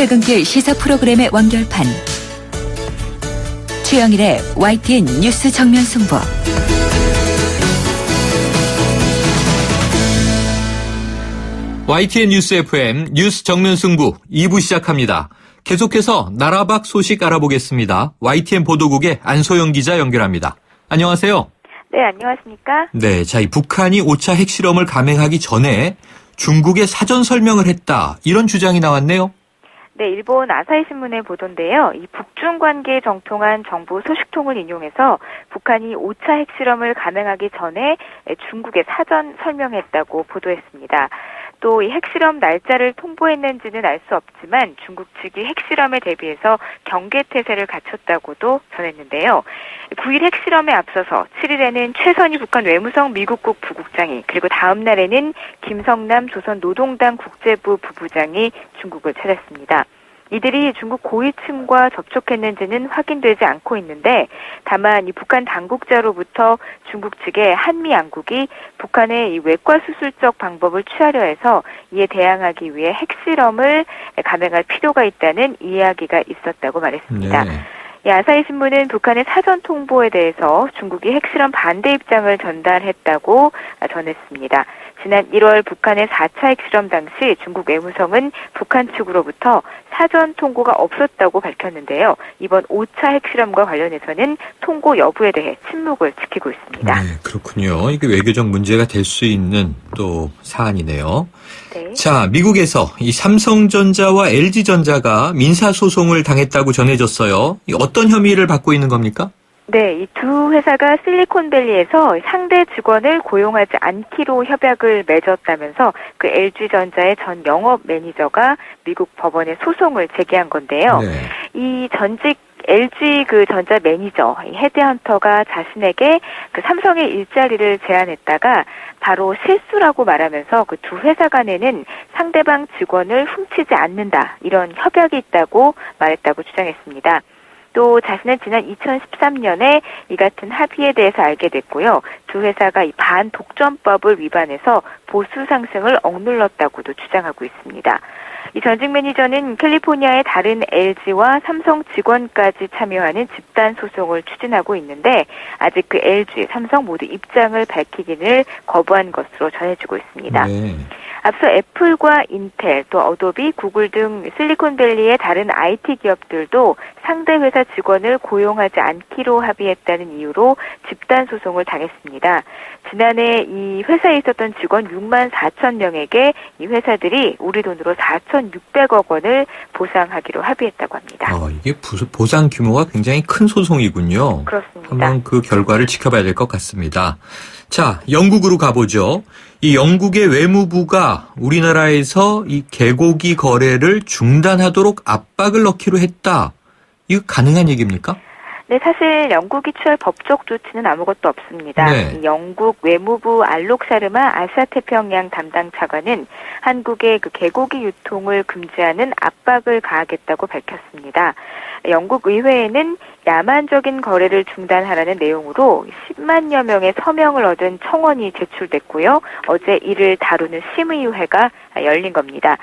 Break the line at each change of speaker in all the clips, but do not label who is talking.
퇴근길 시사 프로그램의 완결판. 최영일의 YTN 뉴스 정면 승부.
YTN 뉴스 FM 뉴스 정면 승부 2부 시작합니다. 계속해서 나라 밖 소식 알아보겠습니다. YTN 보도국의 안소영 기자 연결합니다. 안녕하세요.
네, 안녕하십니까?
네, 자, 이 북한이 5차 핵실험을 감행하기 전에 중국에 사전 설명을 했다. 이런 주장이 나왔네요.
네, 일본 아사히 신문의 보도인데요. 이 북중 관계에 정통한 정부 소식통을 인용해서 북한이 5차 핵실험을 감행하기 전에 중국에 사전 설명했다고 보도했습니다. 또 이 핵실험 날짜를 통보했는지는 알 수 없지만 중국 측이 핵실험에 대비해서 경계태세를 갖췄다고도 전했는데요. 9일 핵실험에 앞서서 7일에는 최선희 북한 외무성 미국국 부국장이, 그리고 다음 날에는 김성남 조선노동당 국제부 부부장이 중국을 찾았습니다. 이들이 중국 고위층과 접촉했는지는 확인되지 않고 있는데, 다만 이 북한 당국자로부터 중국 측의 한미 양국이 북한의 이 외과 수술적 방법을 취하려 해서 이에 대항하기 위해 핵실험을 감행할 필요가 있다는 이야기가 있었다고 말했습니다.
네.
이 아사히 신문은 북한의 사전 통보에 대해서 중국이 핵실험 반대 입장을 전달했다고 전했습니다. 지난 1월 북한의 4차 핵실험 당시 중국 외무성은 북한 측으로부터 사전 통보가 없었다고 밝혔는데요. 이번 5차 핵실험과 관련해서는 통보 여부에 대해 침묵을 지키고 있습니다.
네, 그렇군요. 이게 외교적 문제가 될 수 있는 또 사안이네요.
네.
자, 미국에서 이 삼성전자와 LG전자가 민사소송을 당했다고 전해졌어요. 어떤 혐의를 받고 있는 겁니까?
네, 이 두 회사가 실리콘밸리에서 상대 직원을 고용하지 않기로 협약을 맺었다면서 그 LG전자의 전 영업 매니저가 미국 법원에 소송을 제기한 건데요.
네.
이 전직 LG 그 전자 매니저 헤드헌터가 자신에게 그 삼성의 일자리를 제안했다가 바로 실수라고 말하면서 그 두 회사 간에는 상대방 직원을 훔치지 않는다, 이런 협약이 있다고 말했다고 주장했습니다. 또 자신은 지난 2013년에 이 같은 합의에 대해서 알게 됐고요. 두 회사가 이 반독점법을 위반해서 보수 상승을 억눌렀다고도 주장하고 있습니다. 이 전직 매니저는 캘리포니아의 다른 LG와 삼성 직원까지 참여하는 집단 소송을 추진하고 있는데, 아직 그 LG, 삼성 모두 입장을 밝히기를 거부한 것으로 전해지고 있습니다.
네.
앞서 애플과 인텔, 또 어도비, 구글 등 실리콘밸리의 다른 IT 기업들도 상대 회사 직원을 고용하지 않기로 합의했다는 이유로 집단 소송을 당했습니다. 지난해 이 회사에 있었던 직원 6만 4천 명에게 이 회사들이 우리 돈으로 4,600억 원을 보상하기로 합의했다고 합니다.
이게 보상 규모가 굉장히 큰 소송이군요.
그렇습니다.
한번 그 결과를 지켜봐야 될 것 같습니다. 자, 영국으로 가보죠. 이 영국의 외무부가 우리나라에서 이 개고기 거래를 중단하도록 압박을 넣기로 했다. 이거 가능한 얘기입니까?
네, 사실 영국이 취할 법적 조치는 아무것도 없습니다.
네.
영국 외무부 알록 샤르마 아시아태평양 담당 차관은 한국의 그 개고기 유통을 금지하는 압박을 가하겠다고 밝혔습니다. 영국 의회에는 야만적인 거래를 중단하라는 내용으로 10만여 명의 서명을 얻은 청원이 제출됐고요. 어제 이를 다루는 심의회가 열린 겁니다.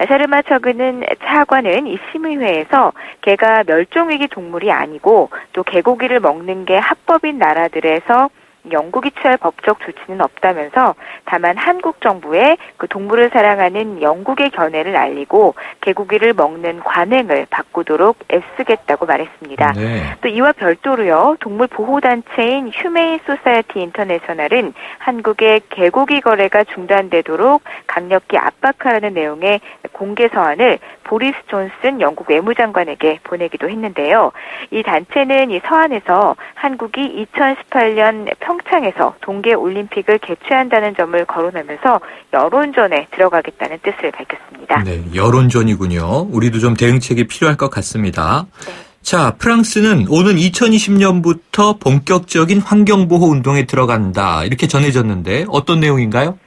샤르마 차관은 이 심의회에서 개가 멸종위기 동물이 아니고 또 개고기를 먹는 게 합법인 나라들에서 영국이 취할 법적 조치는 없다면서, 다만 한국 정부에 그 동물을 사랑하는 영국의 견해를 알리고 개고기를 먹는 관행을 바꾸도록 애쓰겠다고 말했습니다.
네.
또 이와 별도로요, 동물 보호단체인 휴메인 소사이어티 인터내셔널은 한국의 개고기 거래가 중단되도록 강력히 압박하라는 내용의 공개 서한을 보리스 존슨 영국 외무장관에게 보내기도 했는데요. 이 단체는 이 서한에서 한국이 2018년 평창에서 동계올림픽을 개최한다는 점을 거론하면서 여론전에 들어가겠다는 뜻을 밝혔습니다.
네, 여론전이군요. 우리도 좀 대응책이 필요할 것 같습니다.
네.
자, 프랑스는 오는 2020년부터 본격적인 환경보호 운동에 들어간다. 이렇게 전해졌는데 어떤 내용인가요?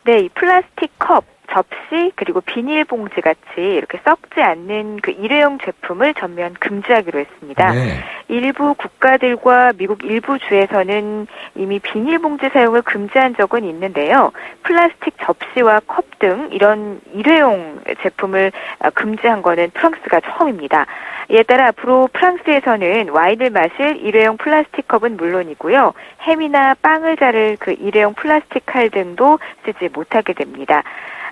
네, 이 플라스틱 컵, 접시 그리고 비닐봉지 같이 이렇게 썩지 않는 그 일회용 제품을 전면 금지하기로 했습니다.
네.
일부 국가들과 미국 일부 주에서는 이미 비닐봉지 사용을 금지한 적은 있는데요. 플라스틱 접시와 컵 등 이런 일회용 제품을 금지한 거는 프랑스가 처음입니다. 이에 따라 앞으로 프랑스에서는 와인을 마실 일회용 플라스틱 컵은 물론이고요. 햄이나 빵을 자를 그 일회용 플라스틱 칼 등도 쓰지 못하게 됩니다.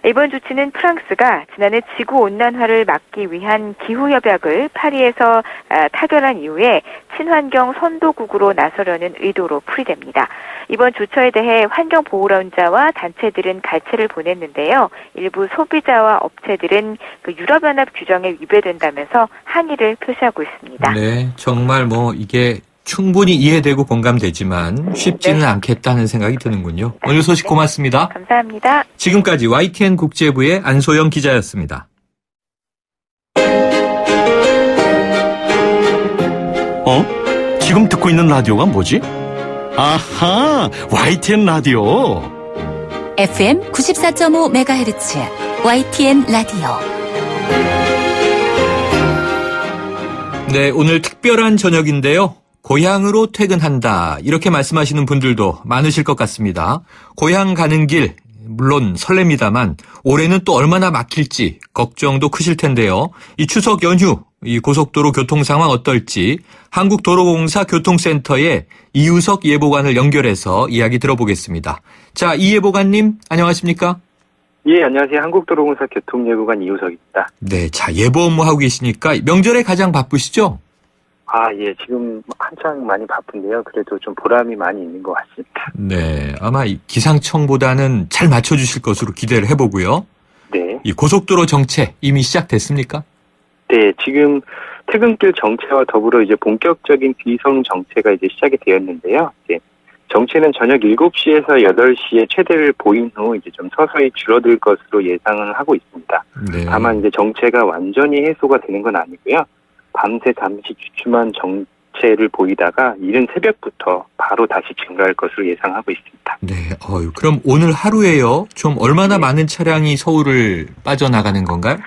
이번 조치는 프랑스가 지난해 지구온난화를 막기 위한 기후협약을 파리에서 타결한 이후에 친환경 선도국으로 나서려는 의도로 풀이됩니다. 이번 조처에 대해 환경보호론자와 단체들은 갈채를 보냈는데요. 일부 소비자와 업체들은 그 유럽연합 규정에 위배된다면서 항의를 표시하고 있습니다.
네, 정말 이게 충분히 이해되고 공감되지만 쉽지는 않겠다는 생각이 드는군요. 오늘 소식 고맙습니다.
감사합니다.
지금까지 YTN 국제부의 안소영 기자였습니다.
지금 듣고 있는 라디오가 뭐지? 아하, YTN 라디오.
FM 94.5MHz YTN 라디오.
네, 오늘 특별한 저녁인데요. 고향으로 퇴근한다 이렇게 말씀하시는 분들도 많으실 것 같습니다. 고향 가는 길 물론 설렙니다만 올해는 또 얼마나 막힐지 걱정도 크실 텐데요. 이 추석 연휴 이 고속도로 교통 상황 어떨지 한국도로공사 교통센터의 이우석 예보관을 연결해서 이야기 들어보겠습니다. 자, 이 예보관님 안녕하십니까?
예, 안녕하세요. 한국도로공사 교통예보관 이우석입니다.
네, 자 예보 업무 하고 계시니까 명절에 가장 바쁘시죠?
예, 지금 한창 많이 바쁜데요. 그래도 좀 보람이 많이 있는 것 같습니다.
네, 아마 기상청보다는 잘 맞춰주실 것으로 기대를 해보고요.
네.
이 고속도로 정체 이미 시작됐습니까?
네, 지금 퇴근길 정체와 더불어 이제 본격적인 귀성 정체가 이제 시작이 되었는데요. 이제 정체는 저녁 7시에서 8시에 최대를 보인 후 이제 좀 서서히 줄어들 것으로 예상을 하고 있습니다.
네.
다만 이제 정체가 완전히 해소가 되는 건 아니고요. 밤새 잠시 주춤한 정체를 보이다가 이른 새벽부터 바로 다시 증가할 것으로 예상하고 있습니다.
네, 그럼 오늘 하루에요? 좀 얼마나 많은 차량이 서울을 빠져나가는 건가요?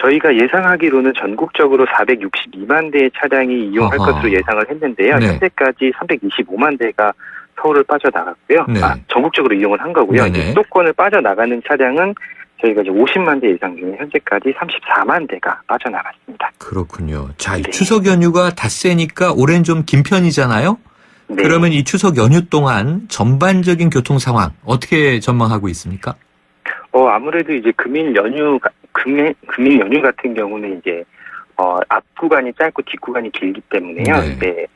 저희가 예상하기로는 전국적으로 462만 대의 차량이 이용할 것으로 예상을 했는데요.
네.
현재까지 325만 대가 서울을 빠져나갔고요.
네.
전국적으로 이용을 한 거고요.
네네.
수도권을 빠져나가는 차량은 저희가 이제 50만 대 예상 중에 현재까지 34만 대가 빠져나갔습니다.
그렇군요. 자, 이
네.
추석 연휴가 닷새니까 올해는 좀 긴 편이잖아요?
네.
그러면 이 추석 연휴 동안 전반적인 교통 상황 어떻게 전망하고 있습니까?
아무래도 이제 금일 연휴 같은 경우는 이제 앞 구간이 짧고 뒷 구간이 길기 때문에요.
네.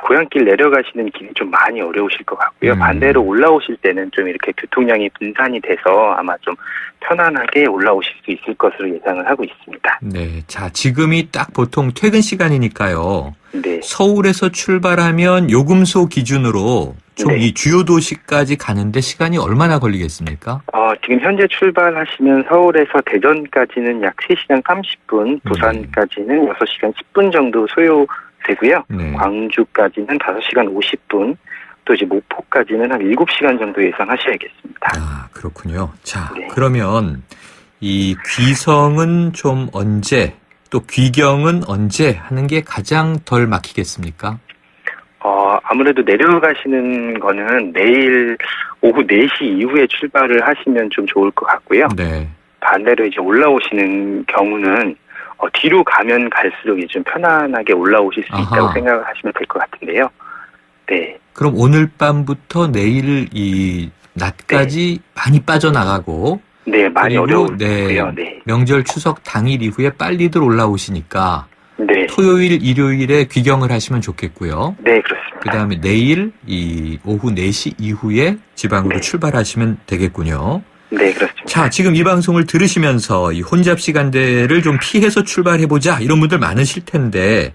고향길 내려가시는 길이 좀 많이 어려우실 것 같고요. 반대로 올라오실 때는 좀 이렇게 교통량이 분산이 돼서 아마 좀 편안하게 올라오실 수 있을 것으로 예상을 하고 있습니다.
네. 자, 지금이 딱 보통 퇴근 시간이니까요.
네.
서울에서 출발하면 요금소 기준으로 좀
네.
이 주요 도시까지 가는데 시간이 얼마나 걸리겠습니까?
지금 현재 출발하시면 서울에서 대전까지는 약 3시간 30분, 부산까지는 6시간 10분 정도 소요되고요.
네.
광주까지는 5시간 50분, 또 이제 목포까지는 한 7시간 정도 예상하셔야겠습니다.
그렇군요. 자,
네.
그러면 이 귀성은 좀 언제, 또 귀경은 언제 하는 게 가장 덜 막히겠습니까?
아무래도 내려가시는 거는 내일 오후 4시 이후에 출발을 하시면 좀 좋을 것 같고요.
네.
반대로 이제 올라오시는 경우는 뒤로 가면 갈수록 이제 좀 편안하게 올라오실 수 있다고 생각을 하시면 될 것 같은데요. 네.
그럼 오늘 밤부터 내일 이 낮까지 많이 빠져나가고
네, 많이 어려울
네,
거고요. 네.
명절 추석 당일 이후에 빨리들 올라오시니까
네.
토요일, 일요일에 귀경을 하시면 좋겠고요.
네, 그렇습니다.
그다음에 내일 이 오후 4시 이후에 지방으로
네.
출발하시면 되겠군요.
네, 그렇습니다.
자, 지금 이 방송을 들으시면서 이 혼잡 시간대를 좀 피해서 출발해보자 이런 분들 많으실 텐데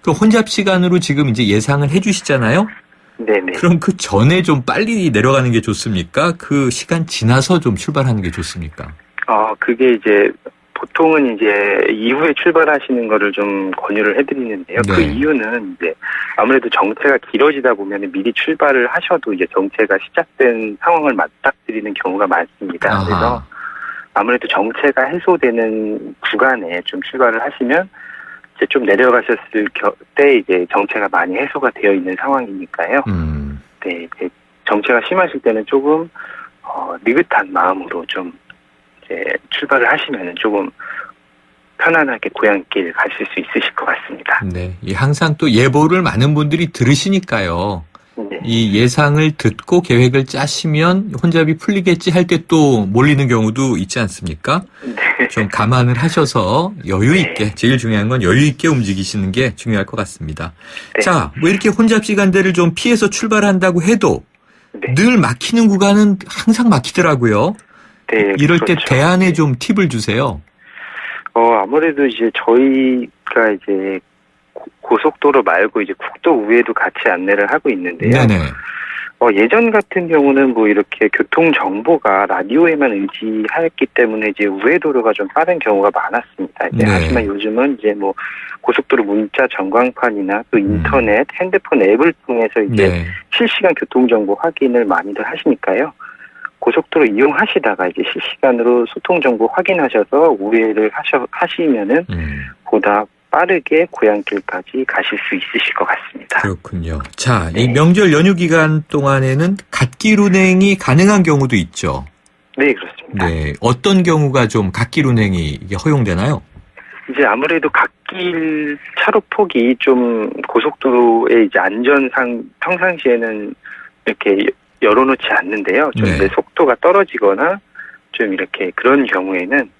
그 혼잡 시간으로 지금 이제 예상을 해주시잖아요.
네네.
그럼 그 전에 좀 빨리 내려가는 게 좋습니까? 그 시간 지나서 좀 출발하는 게 좋습니까?
그게 이제 보통은 이제 이후에 출발하시는 거를 좀 권유를 해드리는데요.
네.
그 이유는 이제 아무래도 정체가 길어지다 보면 미리 출발을 하셔도 이제 정체가 시작된 상황을 맞닥뜨리는 경우가 많습니다.
아하.
그래서 아무래도 정체가 해소되는 구간에 좀 출발을 하시면 이제 좀 내려가셨을 때 이제 정체가 많이 해소가 되어 있는 상황이니까요. 네, 이제 정체가 심하실 때는 조금 느긋한 마음으로 좀 이제 출발을 하시면은 조금 편안하게 고향길 가실 수 있으실 것 같습니다.
네. 항상 또 예보를 많은 분들이 들으시니까요.
네.
이 예상을 듣고 계획을 짜시면 혼잡이 풀리겠지 할 때 또 몰리는 경우도 있지 않습니까?
네.
좀 감안을 하셔서 여유 있게, 제일 중요한 건 여유 있게 움직이시는 게 중요할 것 같습니다.
네.
자, 뭐 이렇게 혼잡 시간대를 좀 피해서 출발한다고 해도
네.
늘 막히는 구간은 항상 막히더라고요.
네,
이럴 때
그렇죠.
대안에 좀 팁을 주세요.
아무래도 이제 저희가 이제 고속도로 말고 이제 국도 우회도 같이 안내를 하고 있는데요.
네네.
예전 같은 경우는 뭐 이렇게 교통 정보가 라디오에만 의지하였기 때문에 이제 우회도로가 좀 빠른 경우가 많았습니다. 이제
네.
하지만 요즘은 이제 뭐 고속도로 문자 전광판이나 또 인터넷, 핸드폰 앱을 통해서 이제
네.
실시간 교통 정보 확인을 많이들 하시니까요. 고속도로 이용하시다가 이제 실시간으로 소통 정보 확인하셔서 우회를 하시면은 보다 빠르게 고향길까지 가실 수 있으실 것 같습니다.
그렇군요. 자,
네.
이 명절 연휴 기간 동안에는 갓길 운행이 가능한 경우도 있죠.
네, 그렇습니다.
네. 어떤 경우가 좀 갓길 운행이 이게 허용되나요?
이제 아무래도 갓길 차로 폭이 좀 고속도로의 이제 안전상 평상시에는 이렇게 열어놓지 않는데요. 좀
네.
이제 속도가 떨어지거나 좀 이렇게 그런 경우에는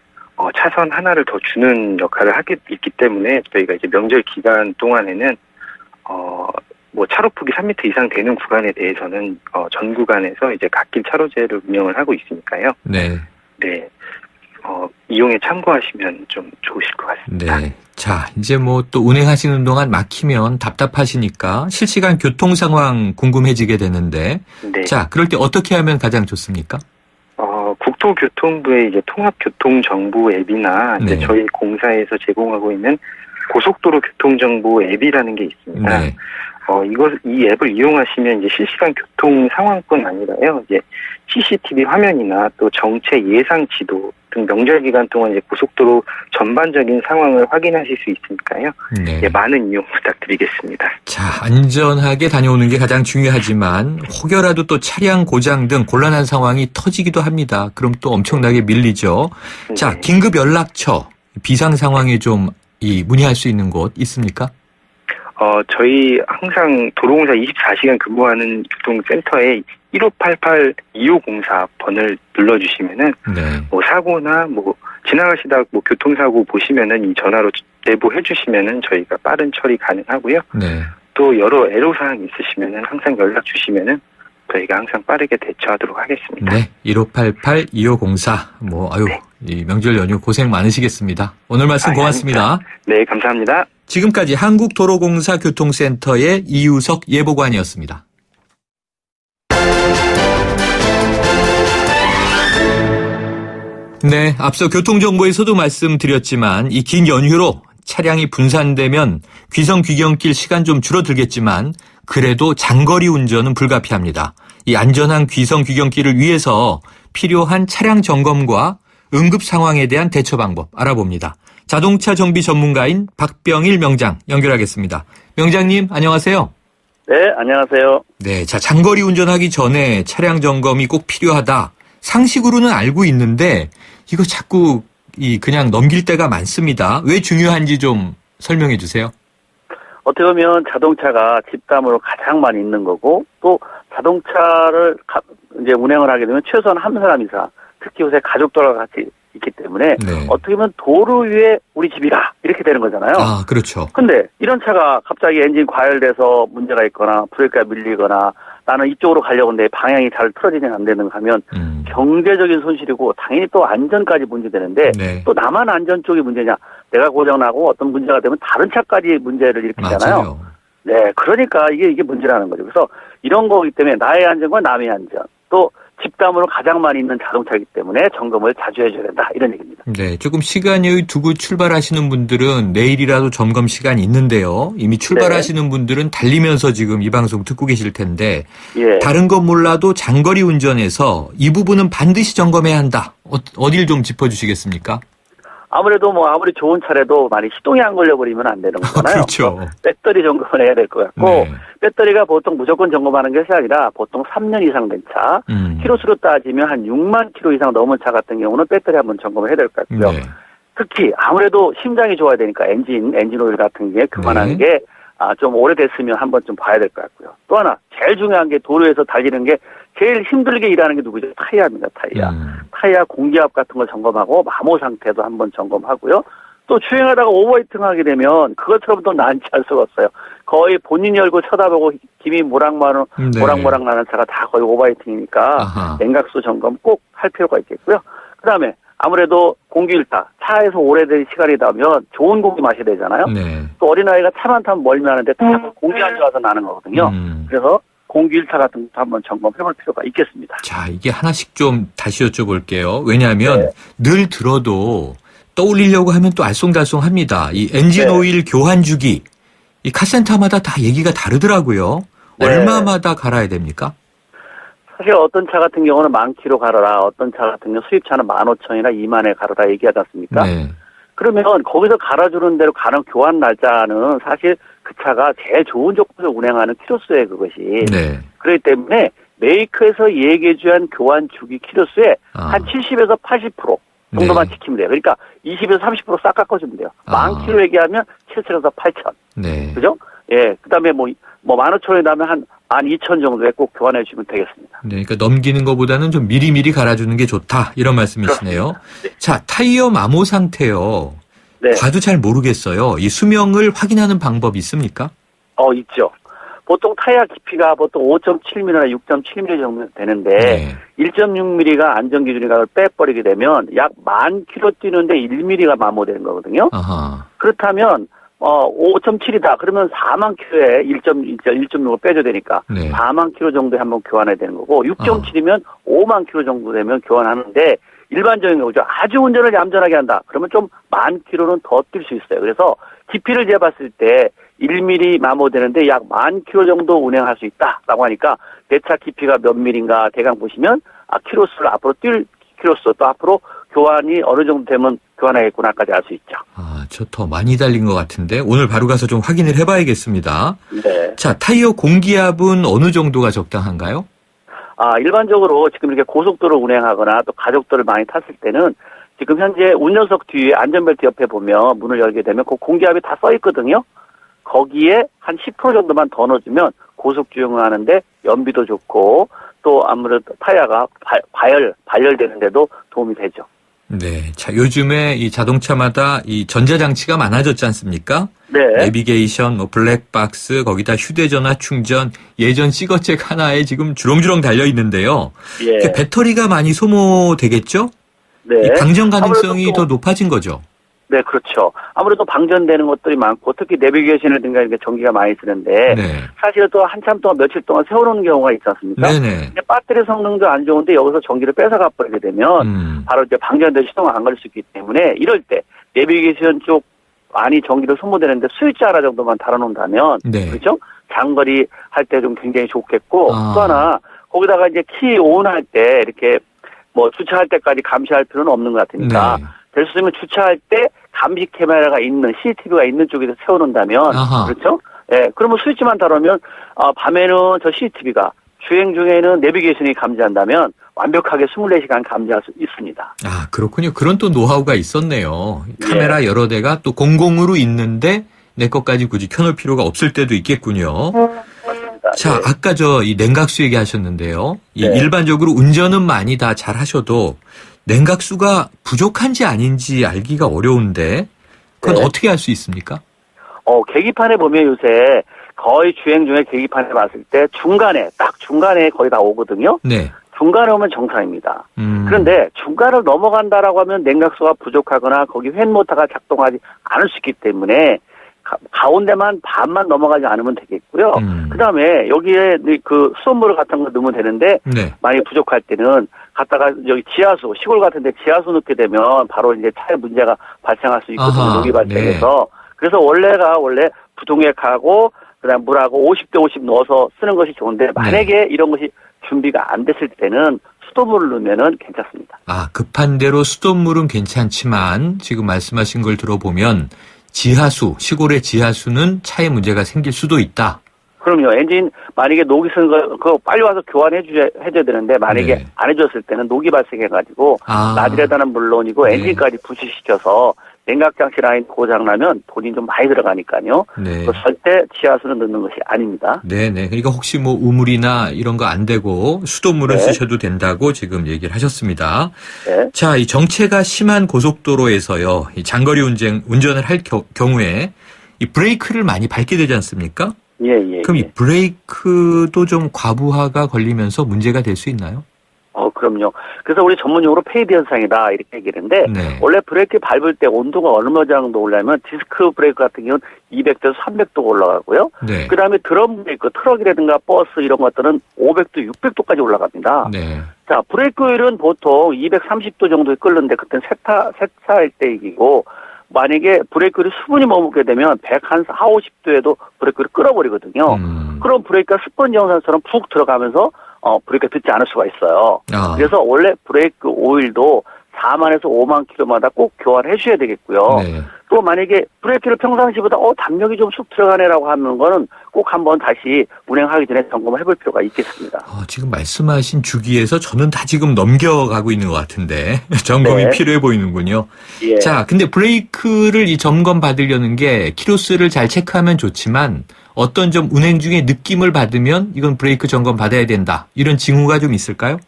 차선 하나를 더 주는 역할을 하기 있기 때문에 저희가 이제 명절 기간 동안에는 뭐 차로폭이 3m 이상 되는 구간에 대해서는 전 구간에서 이제 갓길 차로제를 운영을 하고 있으니까요.
네.
네. 이용에 참고하시면 좀 좋으실 것 같습니다.
네. 자, 이제 뭐 또 운행하시는 동안 막히면 답답하시니까 실시간 교통 상황 궁금해지게 되는데,
네.
자, 그럴 때 어떻게 하면 가장 좋습니까?
국토교통부의 이제 통합교통정보 앱이나 이제
네.
저희 공사에서 제공하고 있는 고속도로 교통정보 앱이라는 게 있습니다.
네.
이 앱을 이용하시면 이제 실시간 교통 상황뿐 아니라요, 이제 CCTV 화면이나 또 정체 예상 지도 등 명절 기간 동안 이제 고속도로 전반적인 상황을 확인하실 수 있으니까요.
네.
예, 많은 이용 부탁드리겠습니다.
자, 안전하게 다녀오는 게 가장 중요하지만 혹여라도 또 차량 고장 등 곤란한 상황이 터지기도 합니다. 그럼 또 엄청나게 밀리죠. 자,
네.
긴급 연락처, 비상 상황에 좀 문의할 수 있는 곳 있습니까?
저희 항상 도로공사 24시간 근무하는 교통센터에 1588-2504번을 눌러주시면은
네.
뭐 사고나 뭐 지나가시다 뭐 교통사고 보시면은 이 전화로 내보해 주시면은 저희가 빠른 처리 가능하고요.
네.
또 여러 애로사항 있으시면은 항상 연락 주시면은 저희가 항상 빠르게 대처하도록 하겠습니다.
네. 1588-2504.
네.
이 명절 연휴 고생 많으시겠습니다. 오늘 말씀 고맙습니다.
네, 감사합니다.
지금까지 한국도로공사 교통센터의 이유석 예보관이었습니다. 네, 앞서 교통정보에서도 말씀드렸지만 이 긴 연휴로 차량이 분산되면 귀성 귀경길 시간 좀 줄어들겠지만 그래도 장거리 운전은 불가피합니다. 이 안전한 귀성 귀경길을 위해서 필요한 차량 점검과 응급 상황에 대한 대처 방법 알아봅니다. 자동차 정비 전문가인 박병일 명장 연결하겠습니다. 명장님, 안녕하세요.
네, 안녕하세요.
네, 자, 장거리 운전하기 전에 차량 점검이 꼭 필요하다. 상식으로는 알고 있는데 이거 자꾸 그냥 넘길 때가 많습니다. 왜 중요한지 좀 설명해 주세요.
어떻게 보면 자동차가 집담으로 가장 많이 있는 거고, 또 자동차를 이제 운행을 하게 되면 최소한 한 사람 이상, 특히 요새 가족들과 같이 있기 때문에
네.
어떻게 보면 도로 위에 우리 집이다 이렇게 되는 거잖아요.
아, 그렇죠.
근데 이런 차가 갑자기 엔진 과열돼서 문제가 있거나 브레이크가 밀리거나 나는 이쪽으로 가려고 하는데 방향이 잘 틀어지지 안 되는 하면 경제적인 손실이고 당연히 또 안전까지 문제되는데
네.
또 나만 안전 쪽이 문제냐, 내가 고장나고 어떤 문제가 되면 다른 차까지 문제를 일으키잖아요.
맞아요.
네, 그러니까 이게 문제라는 거죠. 그래서 이런 거기 때문에 나의 안전과 남의 안전, 또 입담으로 가장 많이 있는 자동차이기 때문에 점검을 자주 해줘야 된다. 이런 얘기입니다.
네, 조금 시간 여유 두고 출발하시는 분들은 내일이라도 점검 시간이 있는데요. 이미 출발하시는 분들은 달리면서 지금 이 방송 듣고 계실 텐데
예.
다른 건 몰라도 장거리 운전에서 이 부분은 반드시 점검해야 한다. 어딜 좀 짚어주시겠습니까?
아무래도 아무리 좋은 차라도 많이 시동이 안 걸려버리면 안 되는 거잖아요.
그렇죠.
배터리 점검을 해야 될 것 같고
네.
배터리가 보통 무조건 점검하는 것이 아니라 보통 3년 이상 된 차, 키로수로 따지면 한 6만 키로 이상 넘은 차 같은 경우는 배터리 한번 점검을 해야 될 것 같고요.
네.
특히 아무래도 심장이 좋아야 되니까 엔진 오일 같은 게 그만한 게 좀 오래됐으면 한번 좀 봐야 될 것 같고요. 또 하나 제일 중요한 게 도로에서 달리는 게 제일 힘들게 일하는 게 누구죠? 타이어입니다. 타이어 공기압 같은 걸 점검하고 마모 상태도 한번 점검하고요. 또 주행하다가 오버히팅 하게 되면 그것처럼 또 난처 할 수가 없어요. 거의 본인이 열고 쳐다보고 김이 모락모락 나는 차가 다 거의 오버히팅이니까
아하.
냉각수 점검 꼭 할 필요가 있겠고요. 그다음에 아무래도 공기일타, 차에서 오래된 시간이 나면 좋은 공기 마셔야 되잖아요.
네.
또 어린아이가 차만 타면 멀미 나는데 공기 안 좋아서 나는 거거든요. 그래서 공기일타 같은 것도 한번 점검해볼 필요가 있겠습니다.
자, 이게 하나씩 좀 다시 여쭤볼게요. 왜냐하면 늘 들어도 떠올리려고 하면 또 알쏭달쏭합니다. 이 엔진 오일 교환 주기, 이 카센터마다 다 얘기가 다르더라고요.
네.
얼마마다 갈아야 됩니까?
사실 어떤 차 같은 경우는 10,000km 갈아라, 어떤 차 같은 경우 수입차는 15,000이나 20,000에 갈아라 얘기하지 않습니까?
네.
그러면 거기서 갈아주는 대로 가는 교환 날짜는 사실 그 차가 제일 좋은 조건을 운행하는 키로수에 그것이.
네.
그렇기 때문에 메이커에서 얘기해준 교환 주기 키로수에 한 70에서 80% 정도만 지키면 돼요. 그러니까 20에서 30% 싹 깎아주면 돼요. 10,000km 얘기하면 7,000에서 8,000.
네.
그죠? 예. 그 다음에 15,000원이 나면 한 12,000 정도에 꼭 교환해 주시면 되겠습니다.
네, 그러니까 넘기는 것보다는 좀 미리미리 갈아주는 게 좋다 이런 말씀이시네요.
네.
자, 타이어 마모 상태요.
네.
봐도 잘 모르겠어요. 이 수명을 확인하는 방법이 있습니까?
있죠. 보통 타이어 깊이가 보통 5.7mm나 6.7mm 정도 되는데
네.
1.6mm가 안전기준이가 그걸 빼버리게 되면 약 10,000km 뛰는데 1mm가 마모되는 거거든요.
아하.
그렇다면 5.7이다. 그러면 4만 킬로에 1.6을 빼줘야 되니까
네.
4만 킬로 정도에 한번 교환해야 되는 거고 6.7이면 5만 킬로 정도 되면 교환하는데 일반적인 거죠. 아주 운전을 얌전하게 한다. 그러면 좀 10,000km는 더 뛸 수 있어요. 그래서 깊이를 재봤을 때 1mm 마모되는데 약 10,000km 정도 운행할 수 있다라고 하니까 내 차 깊이가 몇 mm인가 대강 보시면 키로수를 앞으로 뛸 키로수 또 앞으로 교환이 어느 정도 되면 교환하겠구나까지 알 수 있죠.
저 더 많이 달린 것 같은데 오늘 바로 가서 좀 확인을 해봐야겠습니다.
네.
자, 타이어 공기압은 어느 정도가 적당한가요?
일반적으로 지금 이렇게 고속도로 운행하거나 또 가족들을 많이 탔을 때는 지금 현재 운전석 뒤에 안전벨트 옆에 보면 문을 열게 되면 그 공기압이 다 써 있거든요. 거기에 한 10% 정도만 더 넣어주면 고속 주행을 하는데 연비도 좋고 또 아무래도 타이어가 발열되는데도 도움이 되죠.
네. 자, 요즘에 이 자동차마다 이 전자장치가 많아졌지 않습니까?
네.
내비게이션, 블랙박스, 거기다 휴대전화 충전, 예전 시거잭 하나에 지금 주렁주렁 달려 있는데요.
예.
배터리가 많이 소모되겠죠?
네.
이 방전 가능성이
아무래도
더 높아진 거죠.
네, 그렇죠. 아무래도 방전되는 것들이 많고 특히 내비게이션이라든가 이렇게 전기가 많이 쓰는데
네.
사실 또 한참 동안 며칠 동안 세워놓은 경우가 있지 않습니까?
네네.
근데 배터리 성능도 안 좋은데 여기서 전기를 뺏어가 버리게 되면 바로 이제 방전돼 시동을 안 걸 수 있기 때문에 이럴 때 내비게이션 쪽 많이 전기를 소모되는데 스위치 하나 정도만 달아놓는다면
네.
그렇죠? 장거리 할 때 좀 굉장히 좋겠고 또 하나 거기다가 이제 키 온 할 때 이렇게 주차할 때까지 감시할 필요는 없는 것 같으니까
네.
될 수 있으면 주차할 때 감시 카메라가 있는 CCTV가 있는 쪽에서 세워놓는다면
아하.
그렇죠? 예, 그러면 스위치만 달으면 밤에는 저 CCTV가 주행 중에는 내비게이션이 감지한다면 완벽하게 24시간 감지할 수 있습니다.
그렇군요. 그런 또 노하우가 있었네요. 카메라 여러 대가 또 공공으로 있는데 내 것까지 굳이 켜놓을 필요가 없을 때도 있겠군요.
맞습니다.
자,
예.
아까 이 냉각수 얘기하셨는데요. 이
네.
일반적으로 운전은 많이 다 잘 하셔도 냉각수가 부족한지 아닌지 알기가 어려운데 그건
네.
어떻게 알 수 있습니까?
계기판에 보면 요새 거의 주행 중에 계기판에 봤을 때 딱 중간에 거의 다 오거든요.
네.
중간에 오면 정상입니다. 그런데 중간을 넘어간다라고 하면 냉각수가 부족하거나 거기 팬모터가 작동하지 않을 수 있기 때문에 가운데만 반만 넘어가지 않으면 되겠고요. 그다음에 여기에 그 수돗물 같은 거 넣으면 되는데
네.
만약 부족할 때는 갖다가 여기 지하수 시골 같은데 지하수 넣게 되면 바로 이제 차에 문제가 발생할 수 있거든요. 녹이 발생해서. 네. 그래서 원래 부동액하고 그다음 물하고 50대 50 넣어서 쓰는 것이 좋은데 만약에 이런 것이 준비가 안 됐을 때는 수돗물을 넣으면은 괜찮습니다.
아, 급한 대로 수돗물은 괜찮지만 지금 말씀하신 걸 들어보면 지하수, 시골의 지하수는 차에 문제가 생길 수도 있다.
그럼요. 엔진 만약에 녹이 쓴 거 그거 빨리 와서 해줘야 되는데 만약에
네.
안 해줬을 때는 녹이 발생해가지고 나들에다는 물론이고
네.
엔진까지 부식시켜서 냉각장치 라인 고장나면 돈이 좀 많이 들어가니까요.
네.
절대 지하수는 넣는 것이 아닙니다.
네네. 그러니까 혹시 뭐 우물이나 이런 거 안 되고 수돗물을
네.
쓰셔도 된다고 지금 얘기를 하셨습니다.
네.
자, 이 정체가 심한 고속도로에서요, 이 장거리 운전을 할 경우에 이 브레이크를 많이 밟게 되지 않습니까?
예.
그럼 이 브레이크도 좀 과부하가 걸리면서 문제가 될 수 있나요?
그럼요. 그래서 우리 전문용어로 페이드 현상이다 이렇게 얘기하는데
네.
원래 브레이크 밟을 때 온도가 어느 정도 올라면 디스크 브레이크 같은 경우는 200도에서 300도 올라가고요.
네.
그다음에 드럼 브레이크, 트럭이라든가 버스 이런 것들은 500도, 600도까지 올라갑니다.
네.
자, 브레이크 오일은 보통 230도 정도에 끓는데 그때는 세차할 때 얘기고 만약에 브레이크 오일이 수분이 머물게 되면 140~50도에도 브레이크 오일을 끓어버리거든요. 그럼 브레이크가 스펀지 현상처럼 푹 들어가면서 브레이크가 듣지 않을 수가 있어요. 그래서 원래 브레이크 오일도 4만에서 5만 킬로마다 꼭 교환해 주셔야 되겠고요.
네.
또 만약에 브레이크를 평상시보다 담력이 좀 쑥 들어가네라고 하는 거는 꼭 한번 다시 운행하기 전에 점검을 해볼 필요가 있겠습니다.
지금 말씀하신 주기에서 저는 다 지금 넘겨가고 있는 것 같은데 점검이
네.
필요해 보이는군요.
예.
자, 근데 브레이크를 이 점검 받으려는 게 키로수를 잘 체크하면 좋지만 어떤 좀 운행 중에 느낌을 받으면 이건 브레이크 점검 받아야 된다. 이런 징후가 좀 있을까요?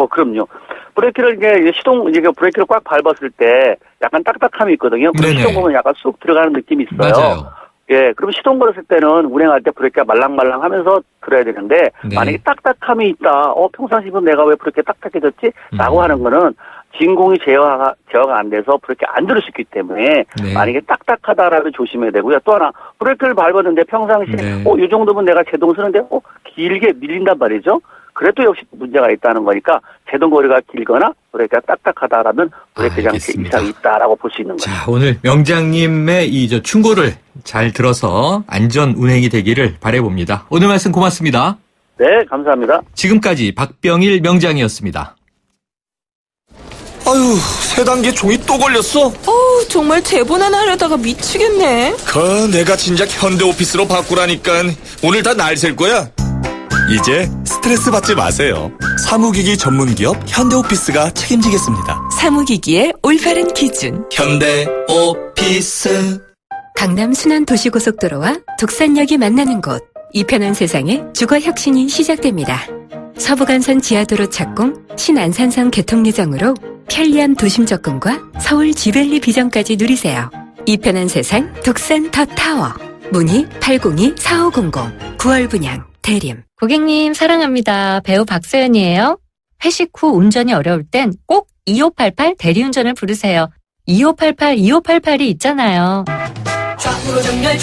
그럼요. 브레이크를 이제 브레이크를 꽉 밟았을 때 약간 딱딱함이 있거든요. 그럼 시동 거면 약간 쑥 들어가는 느낌이 있어요.
맞아요.
예, 그럼 시동 걸었을 때는 운행할 때 브레이크가 말랑말랑하면서 들어야 되는데
네.
만약에 딱딱함이 있다. 평상시보다 내가 왜 브레이크 딱딱해졌지? 라고 하는 거는 진공이 제어가 안 돼서 브레이크 안 들을 수 있기 때문에
네.
만약에 딱딱하다라면 조심해야 되고요. 또 하나 브레이크를 밟았는데 평상시에
네.
이 정도면 내가 제동 쓰는데 길게 밀린단 말이죠. 그래도 역시 문제가 있다는 거니까 제동거리가 길거나 브레이크가 딱딱하다라면 브레이크 장치 이상이 있다라고 볼 수 있는 거죠.
자, 오늘 명장님의 충고를 잘 들어서 안전 운행이 되기를 바라봅니다. 오늘 말씀 고맙습니다.
네, 감사합니다.
지금까지 박병일 명장이었습니다.
아유, 세 단계 종이 또 걸렸어?
정말 대본 하나 하려다가 미치겠네.
내가 진작 현대오피스로 바꾸라니까 오늘 다 날 셀 거야. 이제 스트레스 받지 마세요. 사무기기 전문기업 현대오피스가 책임지겠습니다.
사무기기의 올바른 기준.
현대오피스.
강남 순환도시고속도로와 독산역이 만나는 곳. 이 편한 세상에 주거혁신이 시작됩니다. 서부간선 지하도로 착공, 신안산선 개통 예정으로 편리한 도심 접근과 서울 지벨리 비전까지 누리세요. 이 편한 세상 독산 더 타워. 문의 802-4500 9월 분양 대림.
고객님 사랑합니다. 배우 박소연이에요. 회식 후 운전이 어려울 땐 꼭 2588 대리운전을 부르세요. 2588 있잖아요.
좌우로 정렬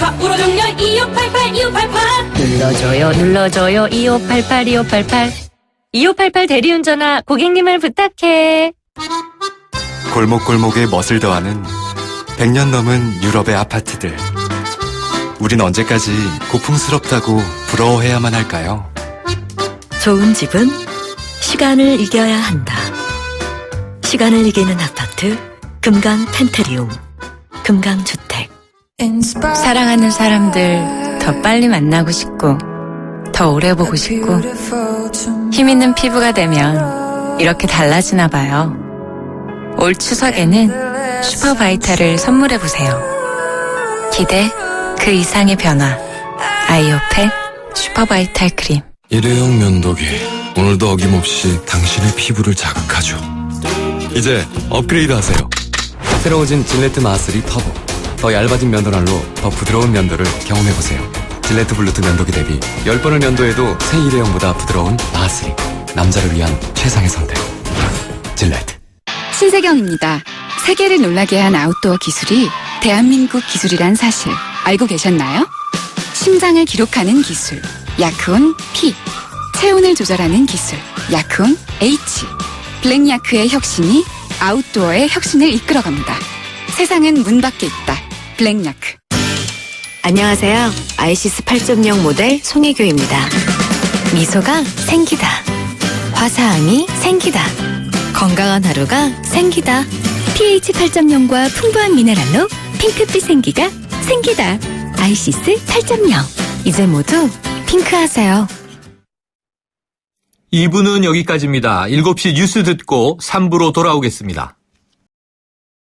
2588
눌러줘요 2588 대리운전아 고객님을 부탁해.
골목골목에 멋을 더하는 100년 넘은 유럽의 아파트들. 우린 언제까지 고풍스럽다고 부러워해야만 할까요?
좋은 집은 시간을 이겨야 한다. 시간을 이기는 아파트 금강 펜트리움 금강주택.
사랑하는 사람들 더 빨리 만나고 싶고 더 오래 보고 싶고 힘 있는 피부가 되면 이렇게 달라지나 봐요. 올 추석에는 슈퍼바이탈을 선물해보세요. 기대 그 이상의 변화. 아이오팩 슈퍼바이탈 크림.
일회용 면도기. 오늘도 어김없이 당신의 피부를 자극하죠. 이제 업그레이드 하세요. 새로워진 질레트 마스리 터보. 더 얇아진 면도날로 더 부드러운 면도를 경험해보세요. 질레트 블루투 면도기 대비 10번을 면도해도 새 일회용보다 부드러운 마스리. 남자를 위한 최상의 선택. 질레트.
신세경입니다. 세계를 놀라게 한 아웃도어 기술이 대한민국 기술이란 사실 알고 계셨나요? 심장을 기록하는 기술, 야크온 P. 체온을 조절하는 기술, 야크온 H. 블랙야크의 혁신이 아웃도어의 혁신을 이끌어갑니다. 세상은 문 밖에 있다. 블랙야크.
안녕하세요. 아이시스 8.0 모델 송혜교입니다. 미소가 생기다. 화사함이 생기다. 건강한 하루가 생기다.
pH 8.0과 풍부한 미네랄로 핑크빛 생기가 생기다. 아이시스 8.0.
이제 모두 핑크하세요.
2부는 여기까지입니다. 7시 뉴스 듣고 3부로 돌아오겠습니다.